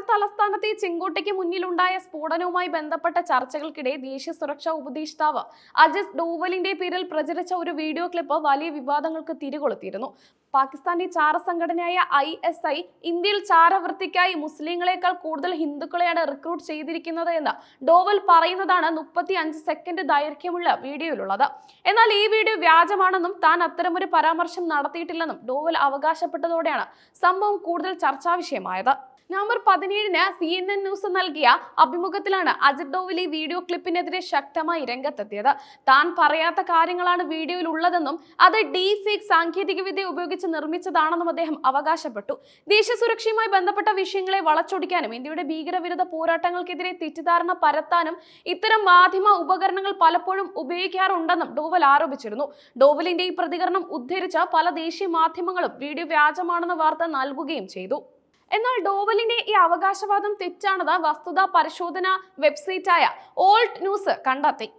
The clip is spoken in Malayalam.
തലസ്ഥാനത്തെ ചെങ്കോട്ടയ്ക്ക് മുന്നിലുണ്ടായ സ്ഫോടനവുമായി ബന്ധപ്പെട്ട ചർച്ചകൾക്കിടെ ദേശീയ സുരക്ഷാ ഉപദേഷ്ടാവ് അജിത് ഡോവലിന്റെ പേരിൽ പ്രചരിച്ച ഒരു വീഡിയോ ക്ലിപ്പ് വലിയ വിവാദങ്ങൾക്ക് തിരികൊളുത്തിയിരുന്നു. പാകിസ്ഥാന്റെ ചാര സംഘടനയായ ISI ഇന്ത്യയിൽ ചാരവൃത്തിക്കായി മുസ്ലിങ്ങളെക്കാൾ കൂടുതൽ ഹിന്ദുക്കളെയാണ് റിക്രൂട്ട് ചെയ്തിരിക്കുന്നത് എന്ന് ഡോവൽ പറയുന്നതാണ് 35 സെക്കൻഡ് ദൈർഘ്യമുള്ള വീഡിയോയിലുള്ളത്. എന്നാൽ ഈ വീഡിയോ വ്യാജമാണെന്നും താൻ അത്തരമൊരു പരാമർശം നടത്തിയിട്ടില്ലെന്നും ഡോവൽ അവകാശപ്പെട്ടതോടെയാണ് സംഭവം കൂടുതൽ ചർച്ചാ വിഷയമായത്. നവംബർ 17-ന് CNN ന്യൂസ് നൽകിയ അഭിമുഖത്തിലാണ് അജിത് ഡോവൽ ഈ വീഡിയോ ക്ലിപ്പിനെതിരെ ശക്തമായി രംഗത്തെത്തിയത്. താൻ പറയാത്ത കാര്യങ്ങളാണ് വീഡിയോയിൽ ഉള്ളതെന്നും അത് ഡീപ് സാങ്കേതികവിദ്യ ഉപയോഗിച്ച് നിർമ്മിച്ചതാണെന്നും അദ്ദേഹം അവകാശപ്പെട്ടു. ദേശീയ സുരക്ഷയുമായി ബന്ധപ്പെട്ട വിഷയങ്ങളെ വളച്ചൊടിക്കാനും ഇന്ത്യയുടെ ഭീകരവിരുദ്ധ പോരാട്ടങ്ങൾക്കെതിരെ തെറ്റിദ്ധാരണ പരത്താനും ഇത്തരം മാധ്യമ ഉപകരണങ്ങൾ പലപ്പോഴും ഉപയോഗിക്കാറുണ്ടെന്നും ഡോവൽ ആരോപിച്ചിരുന്നു. ഡോവലിന്റെ ഈ പ്രതികരണം ഉദ്ധരിച്ച് പല ദേശീയ മാധ്യമങ്ങളും വീഡിയോ വ്യാജമാണെന്ന വാർത്ത നൽകുകയും ചെയ്തു. എന്നാൽ ഡോവലിന്റെ ഈ അവകാശവാദം തെറ്റാണെന്ന് വസ്തുതാ പരിശോധന വെബ്സൈറ്റായ ഓൾട്ട് ന്യൂസ് കണ്ടെത്തി.